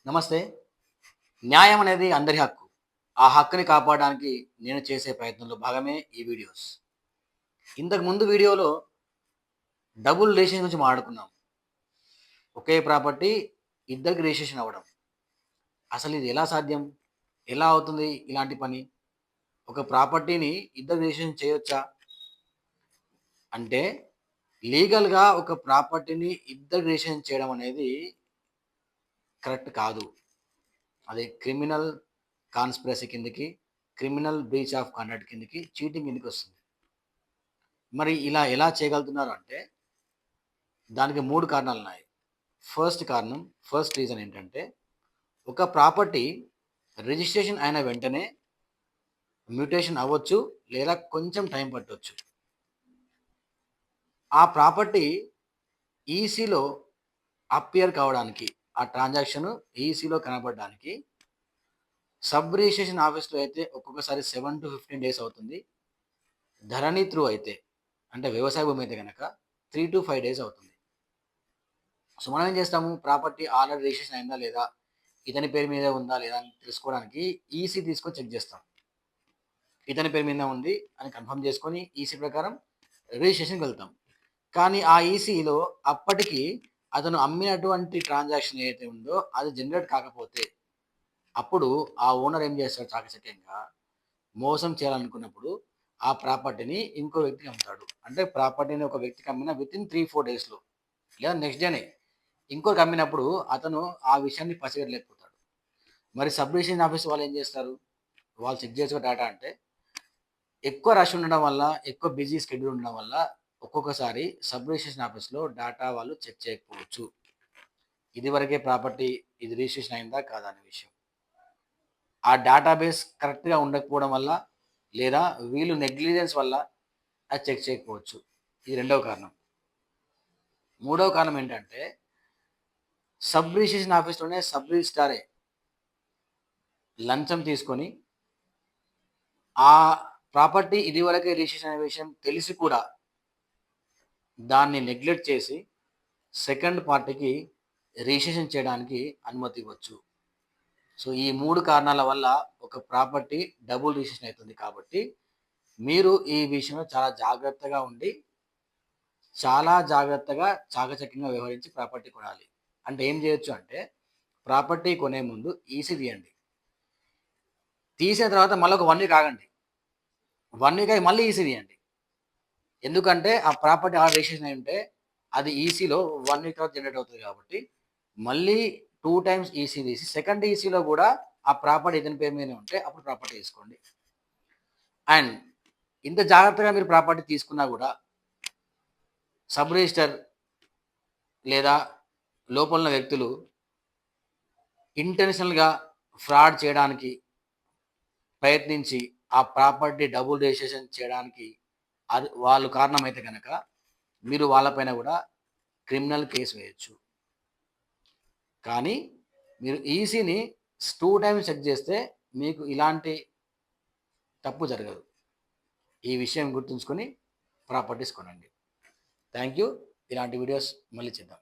నమస్తే. న్యాయం అనేది అందరి హక్కు. ఆ హక్కుని కాపాడడానికి నేను చేసే ప్రయత్నంలో భాగమే ఈ వీడియోస్. ఇంతకు ముందు వీడియోలో డబుల్ రిజిస్ట్రేషన్ గురించి మాట్లాడుకున్నాం. ఒకే ప్రాపర్టీ ఇద్దరికి రిజిస్ట్రేషన్ అవ్వడం. అసలు ఇది ఎలా సాధ్యం? ఎలా అవుతుంది ఇలాంటి పని? ఒక ప్రాపర్టీని ఇద్దరు రిజిస్ట్రేషన్ చేయొచ్చా? అంటే లీగల్‌గా ఒక ప్రాపర్టీని ఇద్దరు రిజిస్ట్రేషన్ చేయడం అనేది కరెక్ట్ కాదు. అది క్రిమినల్ కాన్స్పిరసీ కిందకి, క్రిమినల్ బ్రీచ్ ఆఫ్ కాంట్రాక్ట్ కిందకి, చీటింగ్ కిందకొస్తుంది. మరి ఇలా ఎలా చేయగలుగుతున్నారు అంటే, దానికి 3 కారణాలున్నాయి. ఫస్ట్ రీజన్ ఏంటంటే, ఒక ప్రాపర్టీ రిజిస్ట్రేషన్ అయిన వెంటనే మ్యూటేషన్ అవ్వచ్చు, లేదా కొంచెం టైం పట్టొచ్చు. ఆ ప్రాపర్టీ ఈసీలో అపియర్ కావడానికి, ఆ ట్రాన్సాక్షన్ ఈసీలో కనపడడానికి సబ్ రిజిస్ట్రేషన్ ఆఫీస్‌లో అయితే ఒక్కొక్కసారి 7-15 డేస్ అవుతుంది. ధరణి త్రూ అయితే, అంటే వ్యవసాయ భూమి అయితే గనక 3-5 డేస్ అవుతుంది. సో, మనం ఏం చేస్తాము, ప్రాపర్టీ ఆల్రెడీ రిజిస్ట్రేషన్ అయిందా లేదా, ఇతని పేరు మీద ఉందా లేదా అని తెలుసుకోవడానికి ఈసీ తీసుకొని చెక్ చేస్తాం. ఇతని పేరు మీద ఉంది అని కన్ఫర్మ్ చేసుకొని ఈసీ ప్రకారం రిజిస్ట్రేషన్‌కి వెళ్తాం. కానీ ఆ ఈసీలో అప్పటికి అతను అమ్మినటువంటి ట్రాన్సాక్షన్ ఏదైతే ఉందో అది జనరేట్ కాకపోతే, అప్పుడు ఆ ఓనర్ ఏం చేస్తాడు చాకచక్యంగా, మోసం చేయాలనుకున్నప్పుడు ఆ ప్రాపర్టీని ఇంకో వ్యక్తికి అమ్ముతాడు. అంటే ప్రాపర్టీని ఒక వ్యక్తికి అమ్మిన వితిన్ 3-4 డేస్‌లో లేదా నెక్స్ట్ డేనే ఇంకోరికి అమ్మినప్పుడు అతను ఆ విషయాన్ని పసిగట్టలేకపోతాడు. మరి సబ్ రిజిస్ట్రేషన్ ఆఫీస్ వాళ్ళు ఏం చేస్తారు? వాళ్ళు చెక్ చేసుకో డేటా అంటే ఎక్కువ రష్ ఉండడం వల్ల, ఎక్కువ బిజీ షెడ్యూల్ ఉండడం వల్ల ఒక్కొక్కసారి సబ్ రిజిస్ట్రేషన్ ఆఫీస్‌లో డేటా వాళ్ళు చెక్ చేయకపోవచ్చు. ఇదివరకే ప్రాపర్టీ ఇది రిజిస్ట్రేషన్ అయిందా కాదా అనే విషయం. ఆ డేటాబేస్ కరెక్ట్‌గా ఉండకపోవడం వల్ల, లేదా వీళ్ళు నెగ్లిజెన్స్ వల్ల అది చెక్ చేయకపోవచ్చు. ఇది రెండవ కారణం. మూడవ కారణం ఏంటంటే, సబ్ రిజిస్ట్రేషన్ ఆఫీస్‌లోనే సబ్ రిజిస్ట్రారే లంచం తీసుకొని, ఆ ప్రాపర్టీ ఇదివరకే రిజిస్ట్రేషన్ అనే విషయం తెలిసి కూడా దాన్ని నెగ్లెక్ట్ చేసి సెకండ్ పార్టీకి రిజిస్ట్రేషన్ చేయడానికి అనుమతి ఇవ్వచ్చు. సో, ఈ 3 కారణాల వల్ల ఒక ప్రాపర్టీ డబుల్ రిజిస్ట్రేషన్ అయితుంది కాబట్టి, మీరు ఈ విషయంలో చాలా జాగ్రత్తగా ఉండి, చాలా జాగ్రత్తగా చాకచక్యంగా వ్యవహరించి ప్రాపర్టీ కొనాలి. అంటే ఏం చేయొచ్చు అంటే, ప్రాపర్టీ కొనే ముందు ఈసీ తీయండి. తీసిన తర్వాత మళ్ళీ ఒక 1 వీక్ ఆగండి. 1 వీక్ ఆగి మళ్ళీ ఈసీ తీయండి. ఎందుకంటే ఆ ప్రాపర్టీ ఆల్రెడీ రిజిస్ట్రేషన్ అయి ఉంటే అది ఈసీలో 1 వీక్ తర్వాత జనరేట్ అవుతది కాబట్టి, మళ్ళీ 2 టైమ్స్ ఈసీ తీసి సెకండ్ ఈసీలో కూడా ఆ ప్రాపర్టీ ఇతని పేరు మీదనే ఉంటే అప్పుడు ప్రాపర్టీ తీసుకోండి. అండ్ ఇంత జాగ్రత్తగా మీరు ప్రాపర్టీ తీసుకున్నా కూడా సబ్ రిజిస్టర్ లేదా లోపల ఉన్న వ్యక్తులు ఇంటెన్షనల్‌గా ఫ్రాడ్ చేయడానికి ప్రయత్నించి ఆ ప్రాపర్టీ డబుల్ రిజిస్ట్రేషన్ చేయడానికి అది వాళ్ళు కారణమైతే గనక మీరు వాళ్ళపైన కూడా క్రిమినల్ కేస్ వేయొచ్చు. కానీ మీరు ఈసీని 2 టైమ్స్ చెక్ చేస్తే మీకు ఇలాంటి తప్పు జరగదు. ఈ విషయం గుర్తుంచుకొని ప్రాపర్టీస్ కొనండి. Thank you. ఇలాంటి వీడియోస్ మళ్ళీ చేద్దాం.